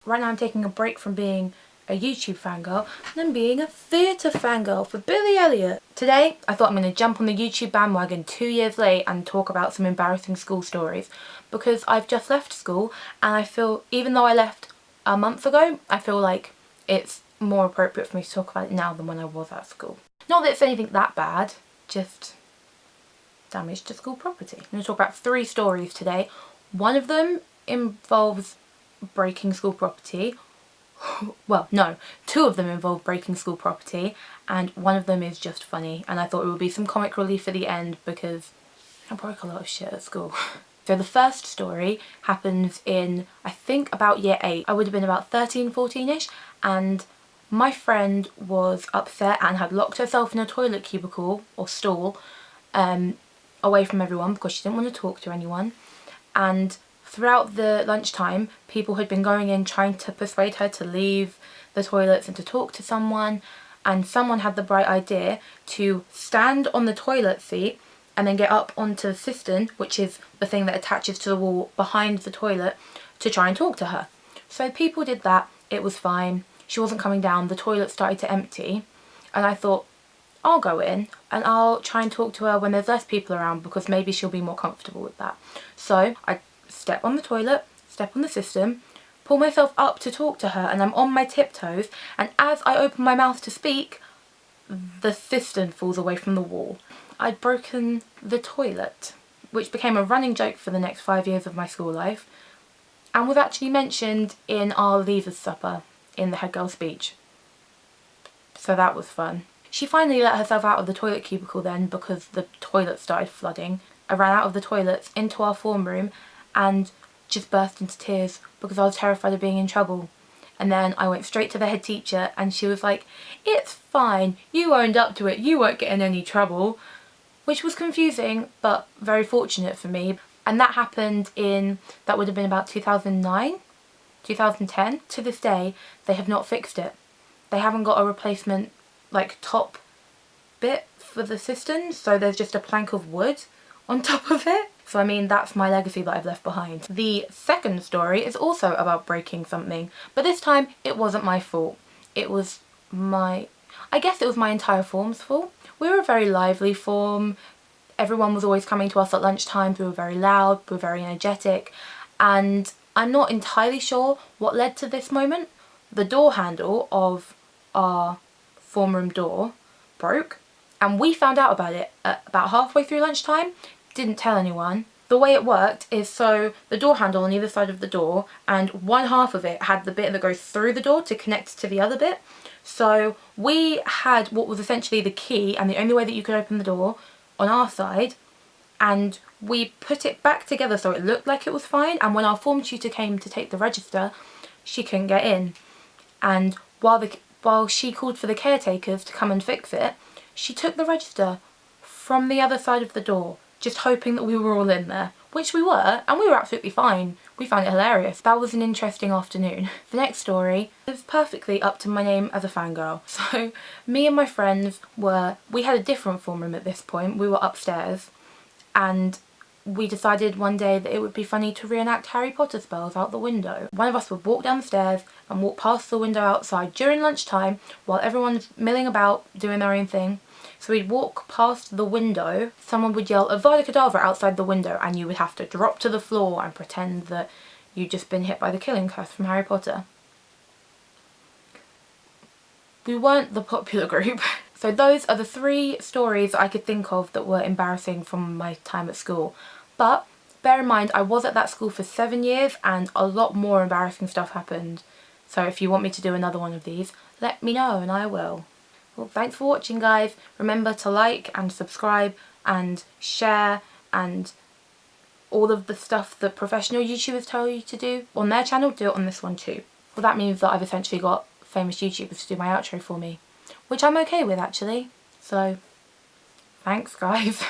Right now I'm taking a break from being a YouTube fangirl and I'm being a theatre fangirl for Billy Elliot. Today I thought I'm going to jump on the YouTube bandwagon 2 years late and talk about some embarrassing school stories, because I've just left school and I feel, even though I left a month ago, I feel like it's more appropriate for me to talk about it now than when I was at school. Not that it's anything that bad, just damage to school property. I'm going to talk about 3 stories today. One of them involves breaking school property. Well, no, 2 of them involve breaking school property and one of them is just funny, and I thought it would be some comic relief at the end because I broke a lot of shit at school. So the first story happens in, I think, about year 8. I would have been about 13, 14ish, and my friend was upset and had locked herself in a toilet cubicle or stall away from everyone because she didn't want to talk to anyone. And throughout the lunchtime, people had been going in trying to persuade her to leave the toilets and to talk to someone, and someone had the bright idea to stand on the toilet seat and then get up onto the cistern, which is the thing that attaches to the wall behind the toilet, to try and talk to her. So people did that, it was fine, she wasn't coming down, the toilet started to empty, and I thought, I'll go in and I'll try and talk to her when there's less people around because maybe she'll be more comfortable with that. So I step on the toilet, step on the cistern, pull myself up to talk to her, and I'm on my tiptoes, and as I open my mouth to speak, the cistern falls away from the wall. I'd broken the toilet, which became a running joke for the next 5 years of my school life, and was actually mentioned in our Leavers Supper in the head girl speech. So that was fun. She finally let herself out of the toilet cubicle then because the toilet started flooding. I ran out of the toilets into our form room and just burst into tears because I was terrified of being in trouble. And then I went straight to the head teacher and she was like, "It's fine, you owned up to it, you won't get in any trouble," which was confusing but very fortunate for me. And that happened in, that would have been about 2009, 2010. To this day, they have not fixed it. They haven't got a replacement like top bit for the cistern, so there's just a plank of wood on top of it. So I mean, that's my legacy that I've left behind. The second story is also about breaking something, but this time it wasn't my fault. It was my, I guess it was my entire form's fault. We were a very lively form. Everyone was always coming to us at lunchtimes. We were very loud, we were very energetic, and I'm not entirely sure what led to this moment. The door handle of our form room door broke, and we found out about it at about halfway through lunchtime. Didn't tell anyone. The way it worked is, so the door handle on either side of the door, and one half of it had the bit that goes through the door to connect to the other bit. So we had what was essentially the key and the only way that you could open the door on our side, and we put it back together so it looked like it was fine, and when our form tutor came to take the register, she couldn't get in. And while she called for the caretakers to come and fix it, she took the register from the other side of the door, just hoping that we were all in there, which we were, and we were absolutely fine. We found it hilarious. That was an interesting afternoon. The next story is perfectly up to my name as a fangirl. So me and my friends we had a different form room at this point. We were upstairs, and we decided one day that it would be funny to reenact Harry Potter spells out the window. One of us would walk down the stairs and walk past the window outside during lunchtime while everyone's milling about doing their own thing. So we'd walk past the window, someone would yell "Avada Kedavra" outside the window, and you would have to drop to the floor and pretend that you'd just been hit by the killing curse from Harry Potter. We weren't the popular group. So those are the 3 stories I could think of that were embarrassing from my time at school. But bear in mind, I was at that school for 7 years and a lot more embarrassing stuff happened. So if you want me to do another one of these, let me know and I will. Well, thanks for watching, guys. Remember to like and subscribe and share and all of the stuff that professional YouTubers tell you to do on their channel, do it on this one too. Well, that means that I've essentially got famous YouTubers to do my outro for me, which I'm okay with actually. So thanks, guys.